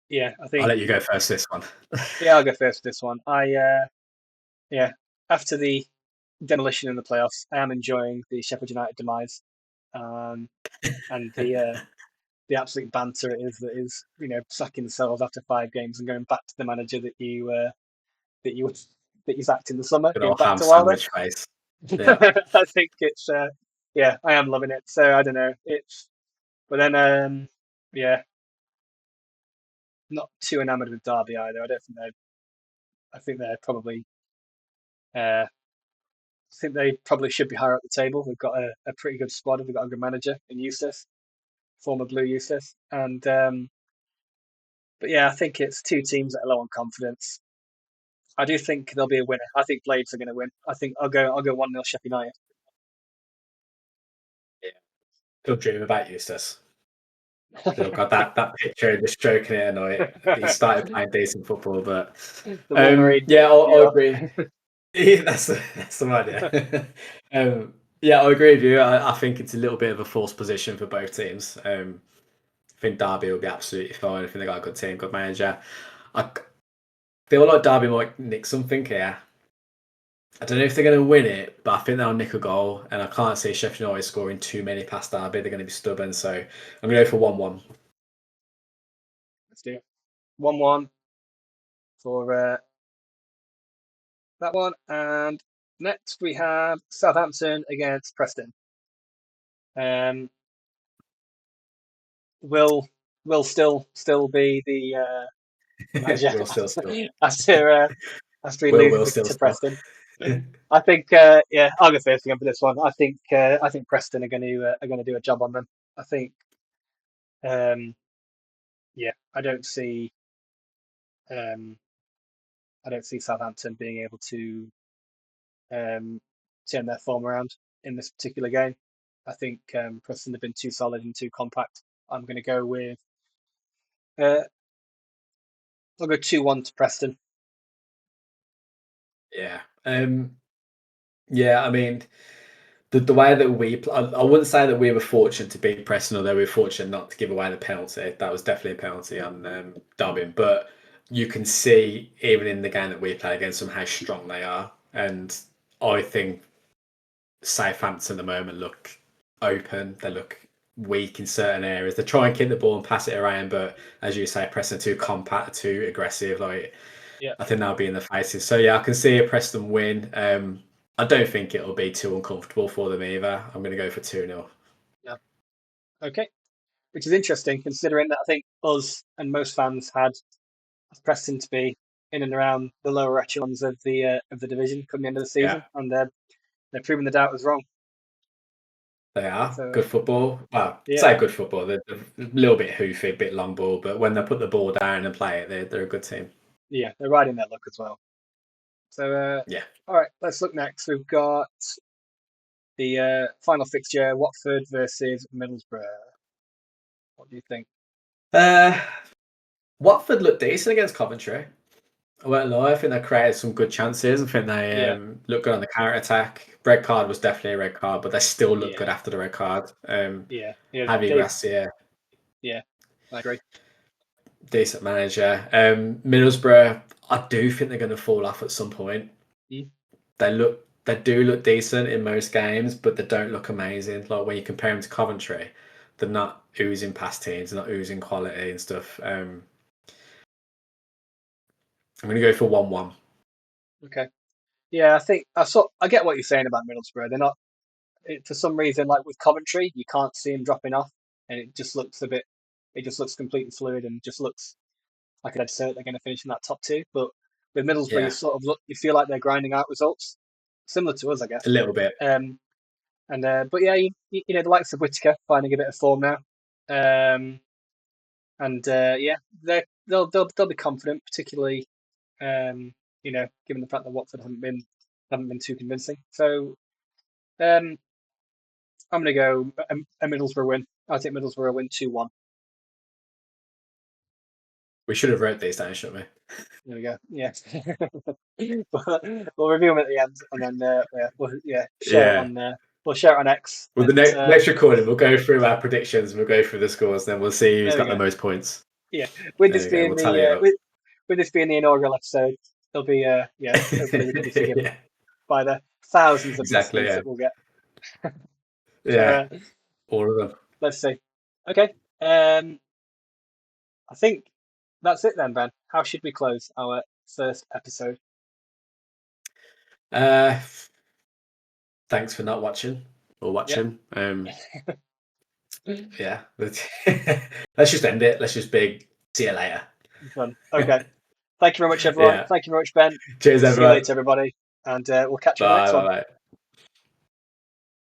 yeah, I I'll think let you go first this one. yeah, I'll go first for this one. Yeah, after the demolition in the playoffs, I am enjoying the Sheffield United demise, um, and the absolute banter it is that is sacking themselves after 5 games and going back to the manager that you that you sacked in the summer, Good going old back ham to Wilder. sandwich face. Yeah. I think it's yeah, I am loving it. So I don't know. It's but then yeah, not too enamored with Derby either. I don't think they. I think they're probably. I think they probably should be higher up the table. They've got a pretty good squad. They've got a good manager in Eustace, former Blue Eustace, and but yeah, I think it's two teams that are low on confidence. I do think there'll be a winner. I think Blades are going to win. I think I'll go 1-0 Sheffield United. Yeah. Still dream about Eustace. Still got that picture just joking it at night. He started playing decent football, but The Wolverine yeah, I'll PPR. agree. Yeah, that's the idea. Yeah, I agree with you. I think it's a little bit of a forced position for both teams. I think Derby will be absolutely fine. I think they got a good team, good manager. I feel like Derby might nick something here. I don't know if they're going to win it, but I think they'll nick a goal, and I can't see Sheffield United scoring too many past Derby. They're going to be stubborn, so I'm going to go for 1-1. Let's do it. 1-1 for that one. And next we have Southampton against Preston. Um, will will still be the manager Will still. after after he Will loses still to score. Preston. I think yeah, I'll go first again for this one. I think Preston are going to do a job on them. I think um, yeah, I don't see um, I don't see Southampton being able to turn their form around in this particular game. I think Preston have been too solid and too compact. I'm going to go with I'll go 2-1 to Preston. Yeah. Yeah, I mean, the way that I wouldn't say that we were fortunate to beat Preston, although we were fortunate not to give away the penalty. That was definitely a penalty on Dubbin. But you can see, even in the game that we played against them, how strong they are. And I think Southampton at the moment look open. They look weak in certain areas. They try and keep the ball and pass it around, but as you say, Preston too compact, too aggressive. Like, Yeah, I think that'll be in the faces. So yeah, I can see a Preston win. I don't think it'll be too uncomfortable for them either. I'm going to go for 2-0. yeah, okay. Which is interesting considering that I think us and most fans had Preston to be in and around the lower echelons of the division come the end of the Yeah, season, and they're proving the doubt was wrong. they are So good football. Well, yeah, say good football. They're a little bit hoofy, a bit long ball, but when they put the ball down and play it, they're a good team. yeah, they're riding their luck as well. So Yeah. all right, let's look next. We've got the final fixture: Watford versus Middlesbrough. What do you think? Uh, Watford looked decent against Coventry. I won't lie. I think they created some good chances. I think they Yeah, looked good on the counter attack. Red card was definitely a red card, but they still looked good yeah, after the red card. yeah. Javi Dave, Gracia, yeah, I agree. decent manager. Middlesbrough, I do think they're going to fall off at some point. Mm, They do look decent in most games, but they don't look amazing. Like when you compare them to Coventry, they're not oozing past teams, they're not oozing quality and stuff. I'm going to go for 1-1. okay. Yeah, I think I get what you're saying about Middlesbrough. They're not for some reason like with Coventry, you can't see them dropping off, and it just looks a bit. It just looks completely fluid and just looks like I'd say they're going to finish in that top two. But with Middlesbrough, you Yeah, sort of look, you feel like they're grinding out results, similar to us, I a guess. little bit. Um, and but yeah, you know the likes of Whittaker finding a bit of form now, and yeah, they'll be confident, particularly you know given the fact that Watford haven't been too convincing. So um, I'm going to go a Middlesbrough win. I think Middlesbrough will win 2-1. We should have wrote these down, shouldn't we? There we go. Yeah. But we'll review them at the end, and then we'll share it Yeah. on we'll share it on X. Well, the next recording, we'll go through our predictions. We'll go through the scores, then we'll see who's There we got the go. most points. Yeah, with There this we go. being We'll tally it up. with this being the inaugural episode, there'll be hopefully we can be forgiven Yeah, by the thousands of exactly. listeners Yeah, that we'll get. So yeah, all of them. let's see. Okay, I think that's it then, Ben. How should we close our first episode? Uh, Thanks for not watching or Yeah. watching. Yeah, let's just end it. Let's just big. See you later. Fun. Okay. Thank you very much, everyone. Yeah. Thank you very much, Ben. Cheers, See you everyone. later, everybody. And we'll catch you on the Bye. next Bye. one. Bye.